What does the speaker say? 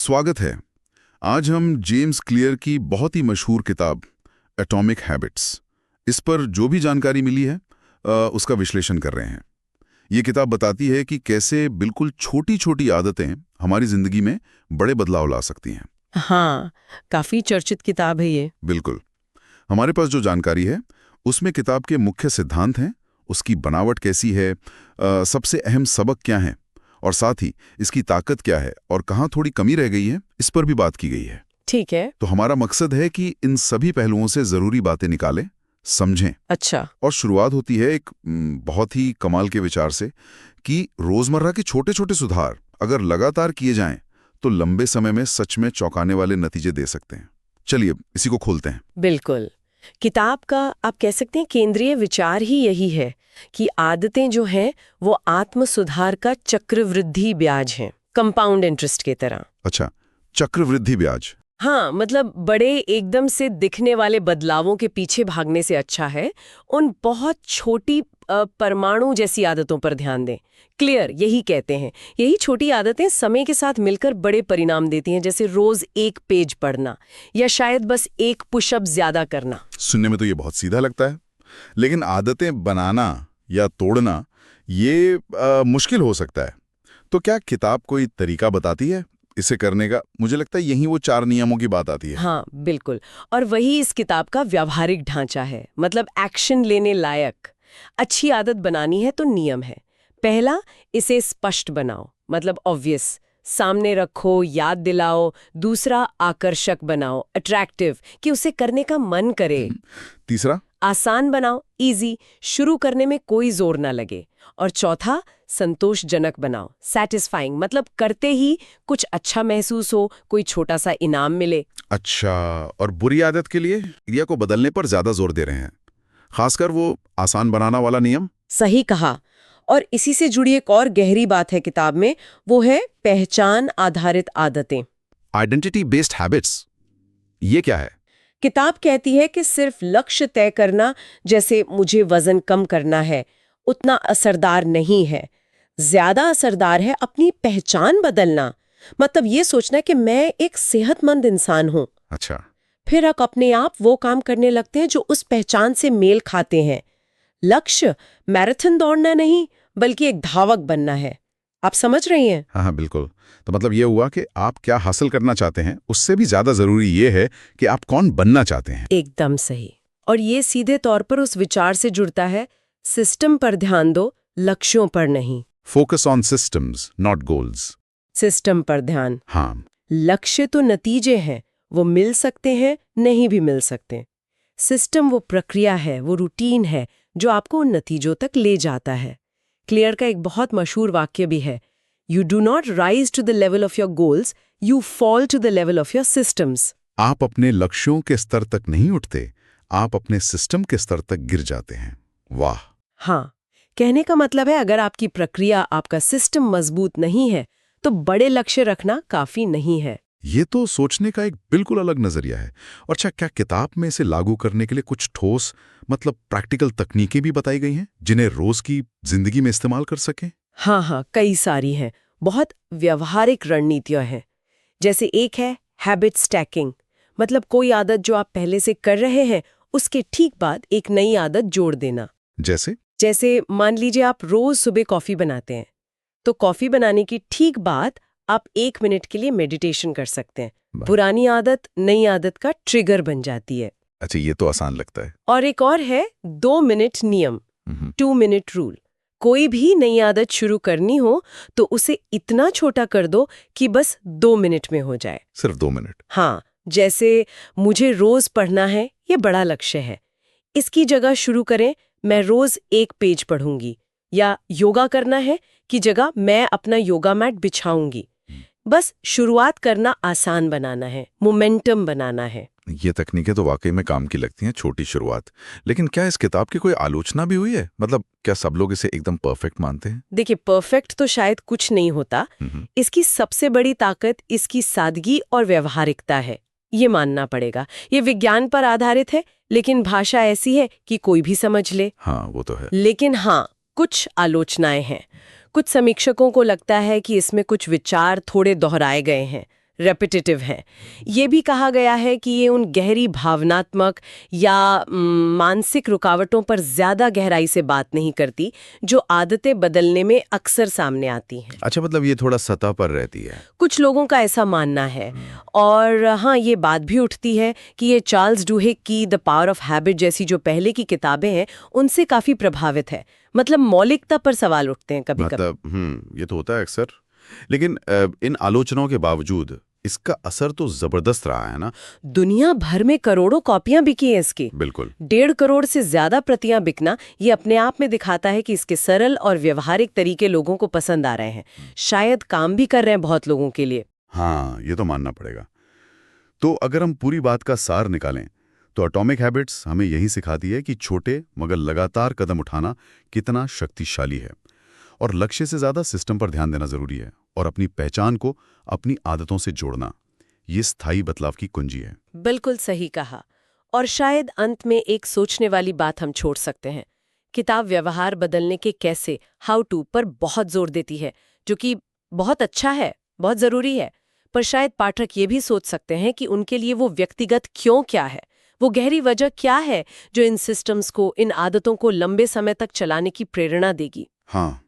स्वागत है। आज हम जेम्स क्लियर की बहुत ही मशहूर किताब एटॉमिक हैबिट्स, इस पर जो भी जानकारी मिली है उसका विश्लेषण कर रहे हैं। ये किताब बताती है कि कैसे बिल्कुल छोटी छोटी आदतें हमारी जिंदगी में बड़े बदलाव ला सकती हैं। हाँ, काफी चर्चित किताब है ये। बिल्कुल। हमारे पास जो जानकारी है उसमें किताब के मुख्य सिद्धांत हैं, उसकी बनावट कैसी है, सबसे अहम सबक क्या हैं, और साथ ही इसकी ताकत क्या है और कहाँ थोड़ी कमी रह गई है, इस पर भी बात की गई है। ठीक है। तो हमारा मकसद है कि इन सभी पहलुओं से जरूरी बातें निकालें, समझें। अच्छा। और शुरुआत होती है एक बहुत ही कमाल के विचार से कि रोजमर्रा के छोटे छोटे सुधार अगर लगातार किए जाएं तो लंबे समय में सच में चौंकाने वाले नतीजे दे सकते हैं। चलिए इसी को खोलते हैं। बिल्कुल। किताब का आप कह सकते हैं केंद्रीय विचार ही यही है कि आदतें जो हैं वो आत्म सुधार का चक्रवृद्धि ब्याज हैं, कंपाउंड इंटरेस्ट की तरह। अच्छा, चक्रवृद्धि ब्याज। हाँ, मतलब बड़े एकदम से दिखने वाले बदलावों के पीछे भागने से अच्छा है उन बहुत छोटी परमाणु जैसी आदतों पर ध्यान दें। क्लियर यही कहते हैं। यही छोटी आदतें समय के साथ मिलकर बड़े परिणाम देती हैं, जैसे रोज एक पेज पढ़ना या शायद बस एक पुशअप ज्यादा करना। सुनने में तो ये बहुत सीधा लगता है, लेकिन आदतें बनाना या तोड़ना ये मुश्किल हो सकता है। तो क्या किताब कोई तरीका बताती है इसे करने का? मुझे लगता है यही वो 4 नियमों की बात आती है। हाँ बिल्कुल, और वही इस किताब का व्यावहारिक ढांचा है, मतलब एक्शन लेने लायक। अच्छी आदत बनानी है तो नियम है। पहला, इसे स्पष्ट बनाओ, मतलब ऑब्वियस, सामने रखो, याद दिलाओ। दूसरा, आकर्षक बनाओ, अट्रैक्टिव, कि उसे करने का मन करे। तीसरा, आसान बनाओ, इजी, शुरू करने में कोई जोर ना लगे। और चौथा, संतोषजनक बनाओ, सैटिस्फाइंग, मतलब करते ही कुछ अच्छा महसूस हो, कोई छोटा सा इनाम मिले। अच्छा, और बुरी आदत के लिए क्रिया को बदलने पर ज्यादा जोर दे रहे हैं, खासकर वो आसान बनाना वाला नियम। सही कहा। और इसी से जुड़ी एक और गहरी बात है किताब में, वो है पहचान आधारित आदतें। आइडेंटिटी बेस्ड हैबिट्स, ये क्या है? किताब कहती है कि सिर्फ लक्ष्य तय करना, जैसे मुझे वजन कम करना है, उतना असरदार नहीं है। ज्यादा असरदार है अपनी पहचान बदलना। मतलब ये सोचना कि मैं एक सेहतमंद इंसान हूं। अच्छा। फिर आप अपने आप वो काम करने लगते हैं जो उस पहचान से मेल खाते हैं। लक्ष्य मैराथन दौड़ना नहीं, बल्कि एक धावक बनना है। आप समझ रही हैं? हाँ हाँ, बिल्कुल। तो मतलब ये हुआ कि आप क्या हासिल करना चाहते हैं, उससे भी ज्यादा जरूरी ये है कि आप कौन बनना चाहते हैं। एकदम सही। और ये सीधे तौर पर उस विचार से जुड़ता है, सिस्टम पर ध्यान दो, लक्ष्यों पर नहीं। Focus on systems not goals. System पर ध्यान। हाँ। लक्ष्य तो नतीजे हैं, वो मिल सकते हैं, नहीं भी मिल सकते। सिस्टम वो प्रक्रिया है, वो रूटीन है जो आपको उन नतीजों तक ले जाता है। क्लियर का एक बहुत मशहूर वाक्य भी है, you do not rise to the level of your goals, you fall to the level of your systems. आप अपने लक्ष्यों के स्तर तक नहीं उठते, आप अपने सिस्टम के स्तर तक गिर जाते हैं। वाह। हाँ, कहने का मतलब है अगर आपकी प्रक्रिया, आपका सिस्टम मजबूत नहीं है तो बड़े लक्ष्य रखना काफी नहीं है। ये तो सोचने का एक बिल्कुल अलग नजरिया है। और अच्छा, क्या किताब में इसे लागू करने के लिए कुछ ठोस, मतलब प्रैक्टिकल तकनीकें भी बताई गई हैं जिन्हें रोज की जिंदगी में इस्तेमाल कर सकें? हाँ, कई सारी हैं। बहुत व्यवहारिक रणनीतियां हैं। जैसे एक है हैबिट स्टैकिंग, मतलब कोई आदत जो आप पहले से कर रहे हैं उसके ठीक बाद एक नई आदत जोड़ देना। जैसे मान लीजिए आप रोज सुबह कॉफी बनाते हैं, तो कॉफी बनाने की ठीक बाद आप 1 मिनट के लिए मेडिटेशन कर सकते हैं। पुरानी आदत नई आदत का ट्रिगर बन जाती है। अच्छा, ये तो आसान लगता है। और एक और है 2 मिनट नियम, 2 मिनट रूल। कोई भी नई आदत शुरू करनी हो तो उसे इतना छोटा कर दो कि बस 2 मिनट में हो जाए। सिर्फ 2 मिनट? हाँ, जैसे मुझे रोज पढ़ना है, ये बड़ा लक्ष्य है। इसकी जगह शुरू करें, मैं रोज 1 पेज पढ़ूंगी, या योगा करना है की जगह मैं अपना योगा मैट बिछाऊंगी। बस शुरुआत करना आसान बनाना है, मोमेंटम बनाना है। ये तकनीकें तो वाकई में काम की लगती हैं, छोटी शुरुआत। लेकिन क्या इस किताब की कोई आलोचना भी हुई है? मतलब क्या सब लोग इसे एकदम परफेक्ट मानते हैं? देखिए, परफेक्ट तो शायद कुछ नहीं होता। इसकी सबसे बड़ी ताकत इसकी सादगी और व्यवहारिकता है, ये मानना पड़ेगा। ये विज्ञान पर आधारित है, लेकिन भाषा ऐसी है कि कोई भी समझ ले। हाँ, वो तो है। लेकिन हाँ, कुछ आलोचनाएं हैं। कुछ समीक्षकों को लगता है कि इसमें कुछ विचार थोड़े दोहराए गए हैं, रेपिटेटिव हैं। ये भी कहा गया है कि ये उन गहरी भावनात्मक या मानसिक रुकावटों पर ज़्यादा गहराई से बात नहीं करती जो आदतें बदलने में अक्सर सामने आती हैं। अच्छा, मतलब ये थोड़ा सतह पर रहती है। कुछ लोगों का ऐसा मानना है। और हाँ, ये बात भी उठती है कि ये चार्ल्स डुहिक की द पावर ऑफ हैबिट जैसी जो पहले की किताबें हैं उनसे काफ़ी प्रभावित है। मतलब मौलिकता पर सवाल उठते हैं कभी-कभी। मतलब ये तो होता है अक्सर। लेकिन इन आलोचनाओं के बावजूद इसका असर तो जबरदस्त रहा है ना। दुनिया भर में करोड़ों कॉपियां बिकी हैं इसकी। बिल्कुल। 1.5 करोड़ से ज्यादा प्रतियां बिकना ये अपने आप में दिखाता है कि इसके सरल और व्यवहारिक तरीके लोगों को पसंद आ रहे हैं। शायद काम भी कर रहे हैं बहुत लोगों के लिए। हाँ, ये तो मानना पड़ेगा। तो अगर हम पूरी बात का सार निकालें तो एटॉमिक हैबिट्स हमें यही सिखाती है कि छोटे मगर लगातार कदम उठाना कितना शक्तिशाली है, और लक्ष्य से ज्यादा सिस्टम पर ध्यान देना जरूरी है, और अपनी पहचान को अपनी आदतों से जोड़ना ये स्थायी बदलाव की कुंजी है। बिल्कुल सही कहा। और शायद अंत में एक सोचने वाली बात हम छोड़ सकते हैं। किताब व्यवहार बदलने के कैसे, हाउ टू पर बहुत जोर देती है, जो कि बहुत अच्छा है, बहुत जरूरी है। पर शायद पाठक ये भी सोच सकते हैं कि उनके लिए वो व्यक्तिगत क्यों क्या है, वो गहरी वजह क्या है जो इन सिस्टम्स को, इन आदतों को लंबे समय तक चलाने की प्रेरणा देगी। हाँ,